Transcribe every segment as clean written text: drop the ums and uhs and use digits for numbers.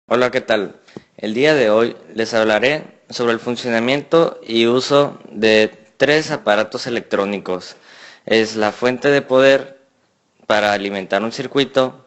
Hola, ¿qué tal? El día de hoy les hablaré sobre el funcionamiento y uso de tres aparatos electrónicos. Es la fuente de poder para alimentar un circuito,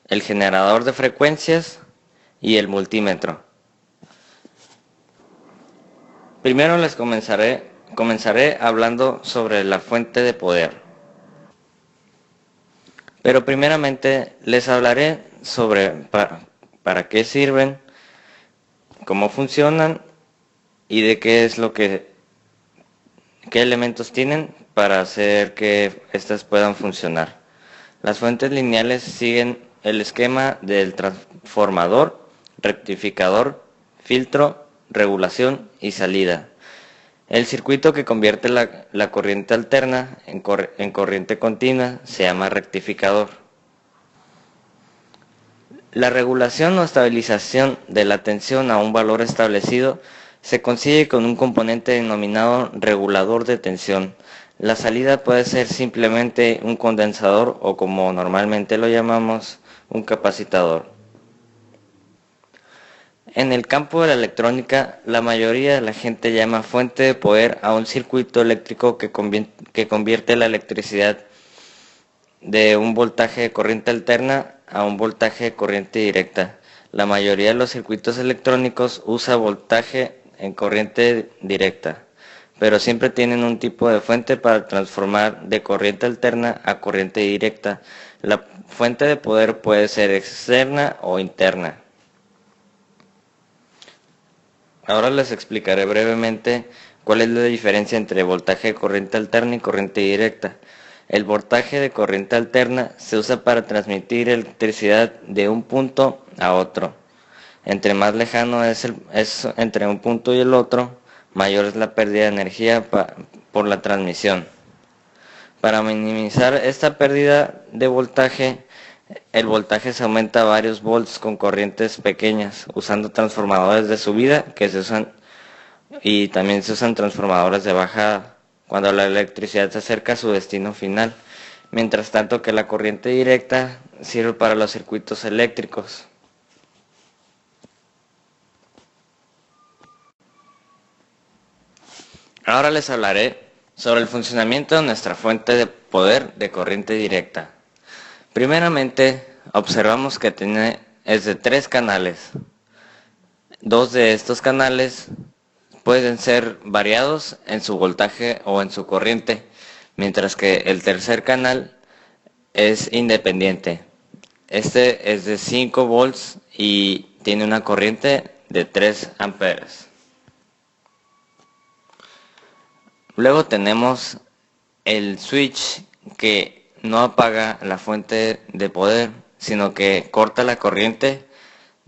el generador de frecuencias y el multímetro. Primero comenzaré hablando sobre la fuente de poder. Pero primeramente les hablaré sobre para qué sirven, cómo funcionan y de qué elementos tienen para hacer que éstas puedan funcionar. Las fuentes lineales siguen el esquema del transformador, rectificador, filtro, regulación y salida. El circuito que convierte la corriente alterna en corriente continua se llama rectificador. La regulación o estabilización de la tensión a un valor establecido se consigue con un componente denominado regulador de tensión. La salida puede ser simplemente un condensador o, como normalmente lo llamamos, un capacitador. En el campo de la electrónica, la mayoría de la gente llama fuente de poder a un circuito eléctrico que convierte la electricidad de un voltaje de corriente alterna a un voltaje de corriente directa. La mayoría de los circuitos electrónicos usa voltaje en corriente directa, pero siempre tienen un tipo de fuente para transformar de corriente alterna a corriente directa. La fuente de poder puede ser externa o interna. Ahora les explicaré brevemente cuál es la diferencia entre voltaje de corriente alterna y corriente directa. El voltaje de corriente alterna se usa para transmitir electricidad de un punto a otro. Entre más lejano es entre un punto y el otro, mayor es la pérdida de energía por la transmisión. Para minimizar esta pérdida de voltaje, el voltaje se aumenta a varios volts con corrientes pequeñas, usando transformadores de subida y también se usan transformadores de bajada cuando la electricidad se acerca a su destino final, mientras tanto que la corriente directa sirve para los circuitos eléctricos. Ahora les hablaré sobre el funcionamiento de nuestra fuente de poder de corriente directa. Primeramente, observamos que es de tres canales. Dos de estos canales pueden ser variados en su voltaje o en su corriente, mientras que el tercer canal es independiente. Este es de 5 volts y tiene una corriente de 3 amperes. Luego tenemos el switch que no apaga la fuente de poder, sino que corta la corriente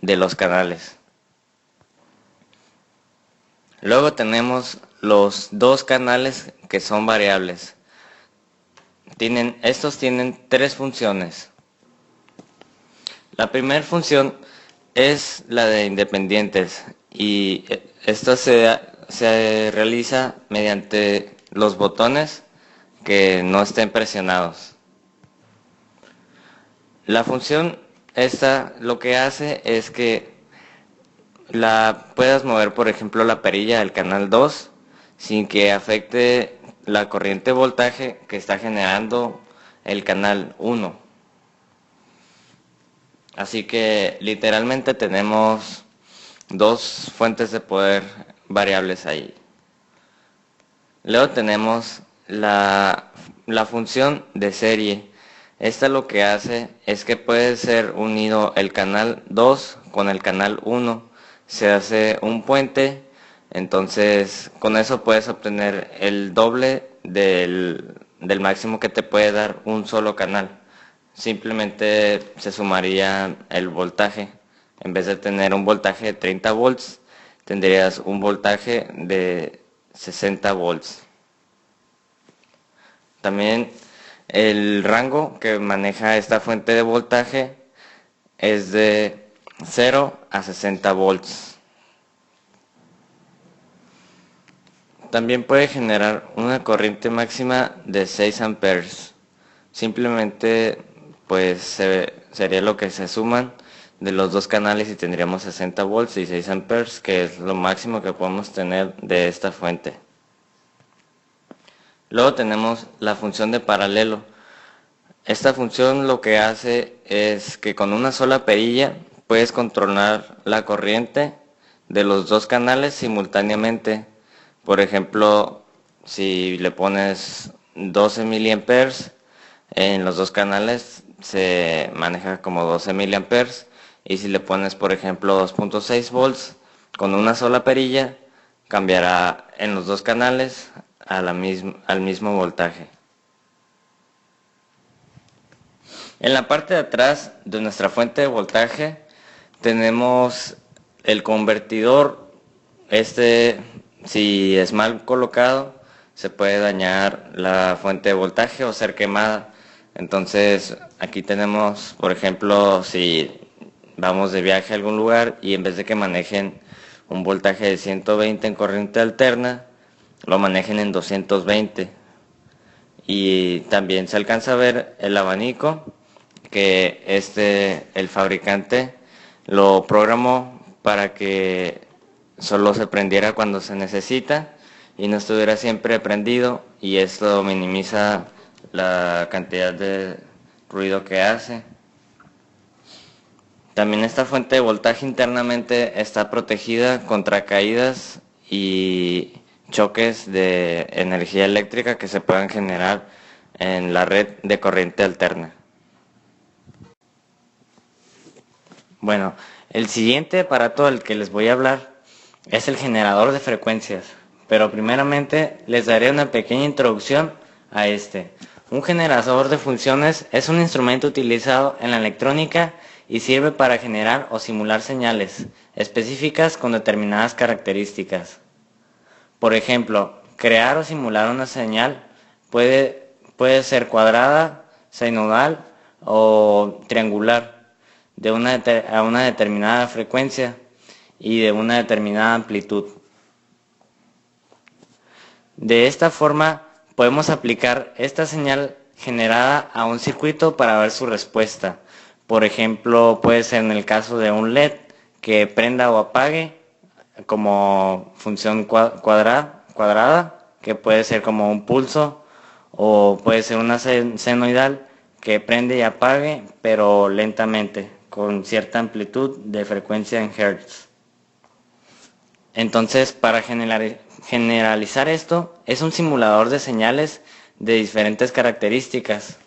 de los canales. Luego tenemos los dos canales que son variables. Estos tienen tres funciones. La primera función es la de independientes y esto se realiza mediante los botones que no estén presionados. La función esta lo que hace es que puedas mover, por ejemplo, la perilla del canal 2 sin que afecte la corriente voltaje que está generando el canal 1. Así que literalmente tenemos dos fuentes de poder variables ahí. Luego tenemos la función de serie. Esta lo que hace es que puede ser unido el canal 2 con el canal 1. Se hace un puente, entonces con eso puedes obtener el doble del máximo que te puede dar un solo canal. Simplemente se sumaría el voltaje. En vez de tener un voltaje de 30 volts, tendrías un voltaje de 60 volts. También el rango que maneja esta fuente de voltaje es de 0 a 60 volts. También puede generar una corriente máxima de 6 amperes. Simplemente pues sería lo que se suman de los dos canales y tendríamos 60 volts y 6 amperes, que es lo máximo que podemos tener de esta fuente. Luego tenemos la función de paralelo. Esta función lo que hace es que con una sola perilla puedes controlar la corriente de los dos canales simultáneamente. Por ejemplo, si le pones 12 miliamperes en los dos canales se maneja como 12 miliamperes, y si le pones por ejemplo 2.6 volts con una sola perilla cambiará en los dos canales al mismo voltaje. En la parte de atrás de nuestra fuente de voltaje tenemos el convertidor. Si es mal colocado, se puede dañar la fuente de voltaje o ser quemada. Entonces aquí tenemos, por ejemplo, si vamos de viaje a algún lugar y en vez de que manejen un voltaje de 120 en corriente alterna, lo manejen en 220. Y también se alcanza a ver el abanico que el fabricante lo programó para que solo se prendiera cuando se necesita y no estuviera siempre prendido, y esto minimiza la cantidad de ruido que hace. También esta fuente de voltaje internamente está protegida contra caídas y choques de energía eléctrica que se puedan generar en la red de corriente alterna. Bueno, el siguiente aparato del que les voy a hablar es el generador de frecuencias, pero primeramente les daré una pequeña introducción a este. Un generador de funciones es un instrumento utilizado en la electrónica y sirve para generar o simular señales específicas con determinadas características. Por ejemplo, crear o simular una señal puede ser cuadrada, sinodal o triangular, a una determinada frecuencia y de una determinada amplitud. De esta forma podemos aplicar esta señal generada a un circuito para ver su respuesta. Por ejemplo, puede ser en el caso de un LED que prenda o apague como función cuadrada, que puede ser como un pulso, o puede ser una senoidal que prende y apague pero lentamente, con cierta amplitud de frecuencia en hertz. Entonces, para generalizar esto, es un simulador de señales de diferentes características.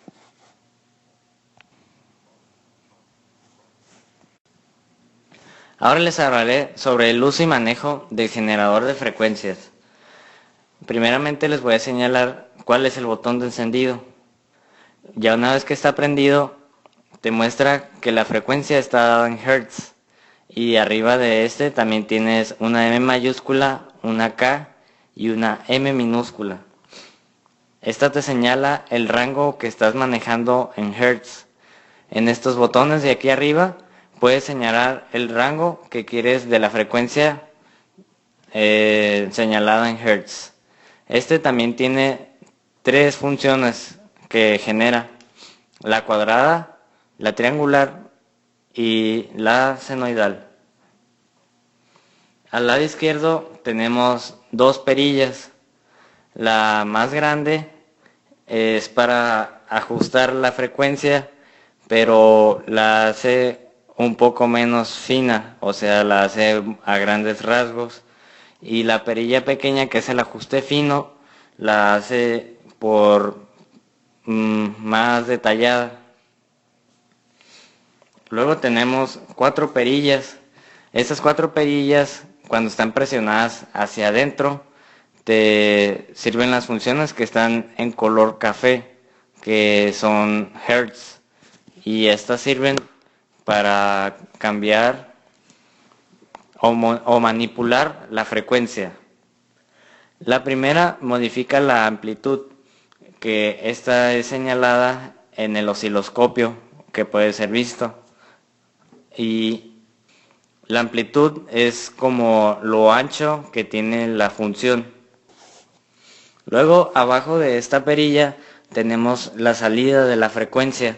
Ahora les hablaré sobre el uso y manejo del generador de frecuencias. Primeramente les voy a señalar cuál es el botón de encendido. Ya una vez que está prendido, te muestra que la frecuencia está dada en hertz, y arriba de este también tienes una M mayúscula, una K y una M minúscula. Esta te señala el rango que estás manejando en hertz. En estos botones de aquí arriba puedes señalar el rango que quieres de la frecuencia señalada en hertz. Este también tiene tres funciones que genera: la cuadrada, la triangular y la senoidal. Al lado izquierdo tenemos dos perillas. La más grande es para ajustar la frecuencia, pero la hace un poco menos fina, o sea, la hace a grandes rasgos. Y la perilla pequeña, que es el ajuste fino, la hace más detallada. Luego tenemos cuatro perillas. Estas cuatro perillas, cuando están presionadas hacia adentro, te sirven las funciones que están en color café, que son hertz, y estas sirven para cambiar o manipular la frecuencia. La primera modifica la amplitud, que esta es señalada en el osciloscopio, que puede ser visto. Y la amplitud es como lo ancho que tiene la función. Luego, abajo de esta perilla tenemos la salida de la frecuencia.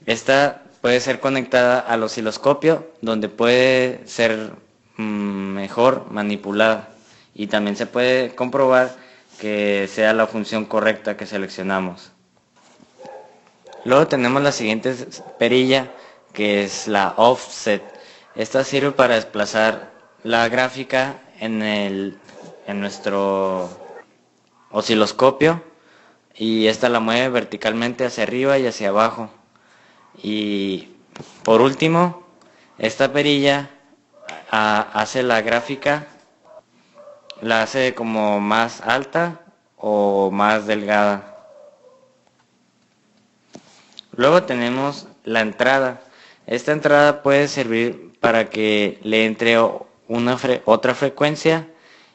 Esta puede ser conectada al osciloscopio, donde puede ser mejor manipulada, y también se puede comprobar que sea la función correcta que seleccionamos. Luego tenemos la siguiente perilla, que es la offset. Esta sirve para desplazar la gráfica en nuestro osciloscopio, y esta la mueve verticalmente hacia arriba y hacia abajo. Y por último, esta perilla hace la gráfica, la hace como más alta o más delgada. Luego tenemos la entrada. Esta entrada puede servir para que le entre otra frecuencia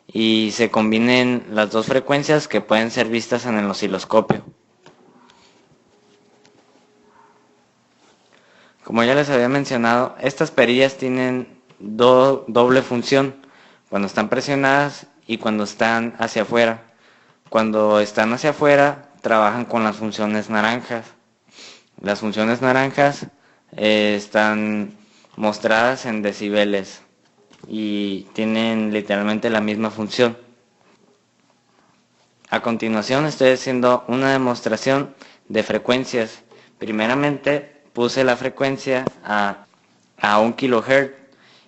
y se combinen las dos frecuencias que pueden ser vistas en el osciloscopio. Como ya les había mencionado, estas perillas tienen doble función, cuando están presionadas y cuando están hacia afuera. Cuando están hacia afuera, trabajan con las funciones naranjas. Las funciones naranjas están mostradas en decibeles y tienen literalmente la misma función. A continuación estoy haciendo una demostración de frecuencias. Primeramente puse la frecuencia a 1 kHz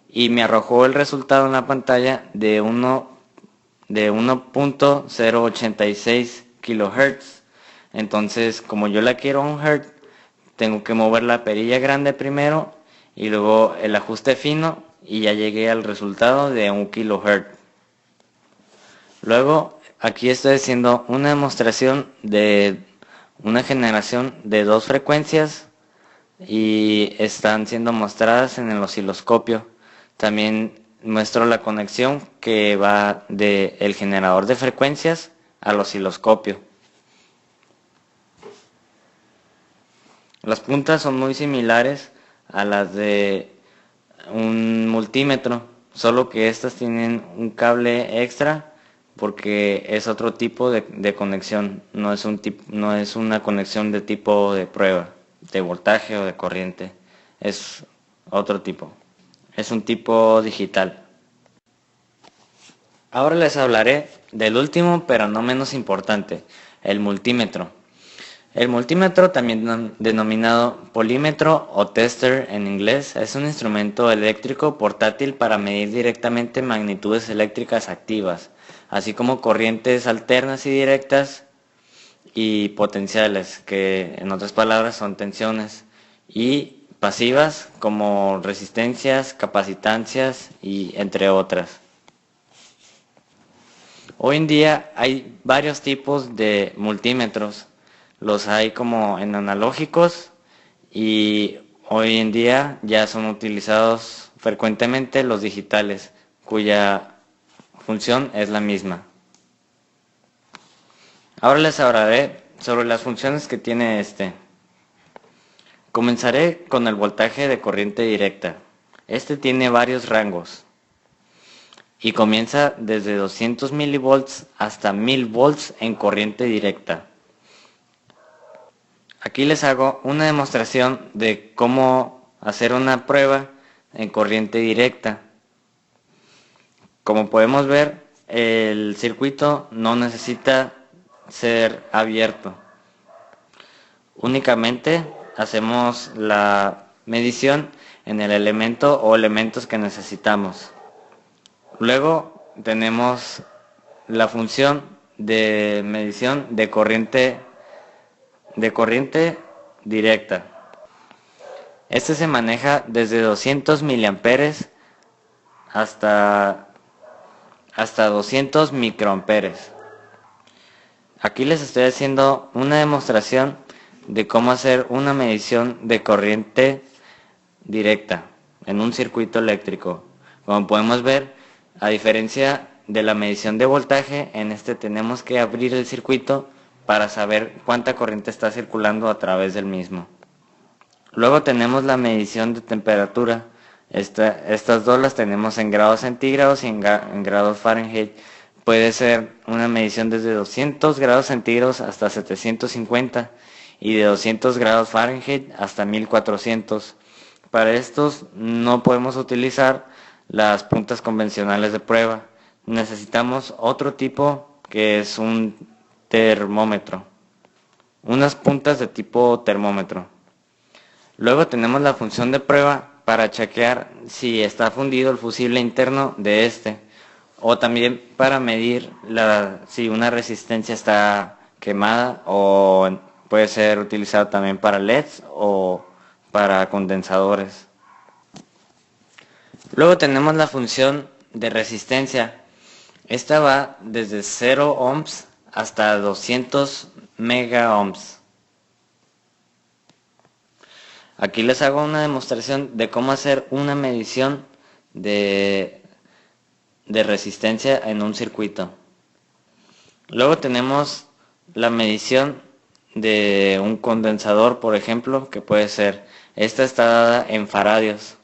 y me arrojó el resultado en la pantalla de 1.086 kHz. Entonces, como yo la quiero a 1 Hz, tengo que mover la perilla grande primero y luego el ajuste fino, y ya llegué al resultado de 1 kHz. Luego aquí estoy haciendo una demostración de una generación de dos frecuencias y están siendo mostradas en el osciloscopio. También muestro la conexión que va del generador de frecuencias al osciloscopio. Las puntas son muy similares a las de un multímetro, solo que estas tienen un cable extra porque es otro tipo de conexión, no es una conexión de tipo de prueba, de voltaje o de corriente, es otro tipo, es un tipo digital. Ahora les hablaré del último, pero no menos importante, el multímetro. El multímetro, también denominado polímetro o tester en inglés, es un instrumento eléctrico portátil para medir directamente magnitudes eléctricas activas, así como corrientes alternas y directas y potenciales, que en otras palabras son tensiones, y pasivas como resistencias, capacitancias y entre otras. Hoy en día hay varios tipos de multímetros. Los hay como en analógicos y hoy en día ya son utilizados frecuentemente los digitales, cuya función es la misma. Ahora les hablaré sobre las funciones que tiene este. Comenzaré con el voltaje de corriente directa. Este tiene varios rangos y comienza desde 200 milivolts hasta 1000 volts en corriente directa. Aquí les hago una demostración de cómo hacer una prueba en corriente directa. Como podemos ver, el circuito no necesita ser abierto. Únicamente hacemos la medición en el elemento o elementos que necesitamos. Luego tenemos la función de medición de corriente directa. Este se maneja desde 200 miliamperes hasta 200 microamperes. Aquí les estoy haciendo una demostración de cómo hacer una medición de corriente directa en un circuito eléctrico. Como podemos ver, a diferencia de la medición de voltaje, en este tenemos que abrir el circuito para saber cuánta corriente está circulando a través del mismo. Luego tenemos la medición de temperatura. Estas dos las tenemos en grados centígrados y en grados Fahrenheit. Puede ser una medición desde 200 grados centígrados hasta 750. y de 200 grados Fahrenheit hasta 1400. Para estos no podemos utilizar las puntas convencionales de prueba. Necesitamos otro tipo que es un termómetro. Unas puntas de tipo termómetro. Luego tenemos la función de prueba para chequear si está fundido el fusible interno de este, o también para medir si una resistencia está quemada, o puede ser utilizado también para LEDs o para condensadores. Luego tenemos la función de resistencia. Esta va desde 0 ohms hasta 200 mega ohms. Aquí les hago una demostración de cómo hacer una medición de resistencia en un circuito. Luego tenemos la medición de un condensador, por ejemplo, que puede ser, esta está dada en faradios.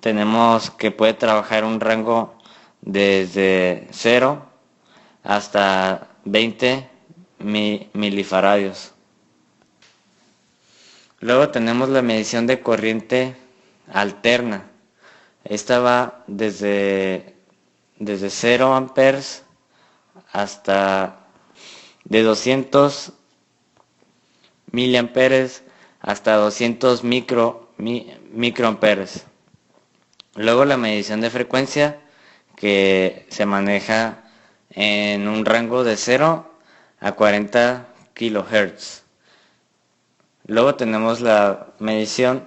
Tenemos que puede trabajar un rango desde 0 hasta 20 milifaradios. Luego tenemos la medición de corriente alterna. Esta va desde 0 amperes hasta de 200 miliamperes hasta 200 microamperes. Luego la medición de frecuencia, que se maneja en un rango de 0 a 40 kHz. Luego tenemos la medición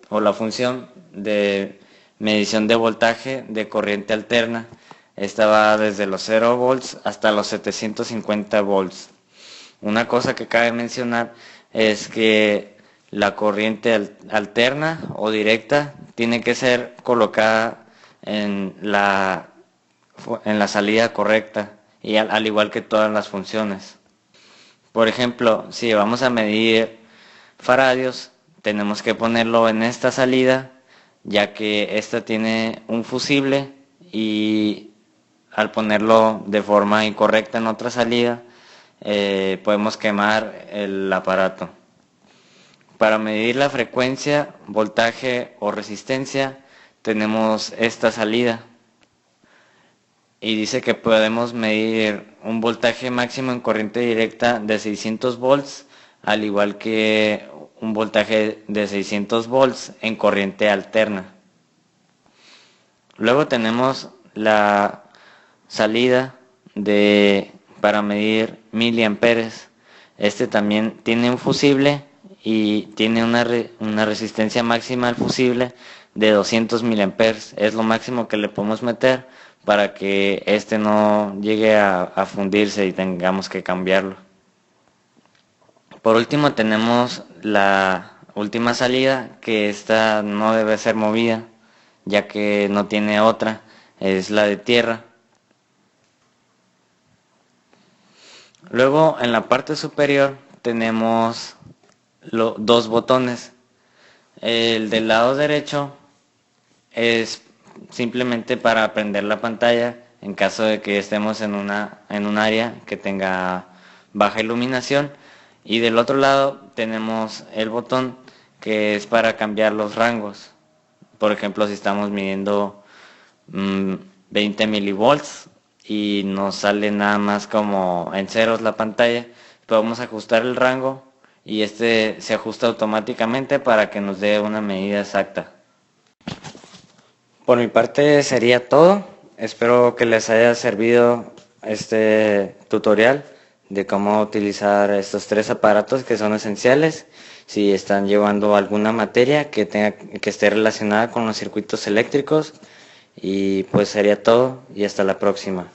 o la función de medición de voltaje de corriente alterna. Esta va desde los 0 volts hasta los 750 volts. Una cosa que cabe mencionar es que la corriente alterna o directa tiene que ser colocada en la salida correcta, y al igual que todas las funciones. Por ejemplo, si vamos a medir faradios, tenemos que ponerlo en esta salida, ya que esta tiene un fusible, y al ponerlo de forma incorrecta en otra salida, podemos quemar el aparato. Para medir la frecuencia, voltaje o resistencia, tenemos esta salida, y dice que podemos medir un voltaje máximo en corriente directa de 600 volts, al igual que un voltaje de 600 volts en corriente alterna. Luego tenemos la salida para medir miliamperes. Este también tiene un fusible y tiene una resistencia máxima al fusible de 200 miliamperes. Es lo máximo que le podemos meter para que este no llegue a fundirse y tengamos que cambiarlo. Por último tenemos la última salida, que esta no debe ser movida, ya que no tiene otra, es la de tierra. Luego en la parte superior tenemos dos botones. El del lado derecho es simplemente para prender la pantalla en caso de que estemos en un área que tenga baja iluminación, y del otro lado tenemos el botón que es para cambiar los rangos. Por ejemplo, si estamos midiendo 20 milivolts y nos sale nada más como en ceros la pantalla, podemos ajustar el rango y este se ajusta automáticamente para que nos dé una medida exacta. Por mi parte sería todo. Espero que les haya servido este tutorial de cómo utilizar estos 3 aparatos que son esenciales si están llevando alguna materia que esté relacionada con los circuitos eléctricos. Y pues sería todo, y hasta la próxima.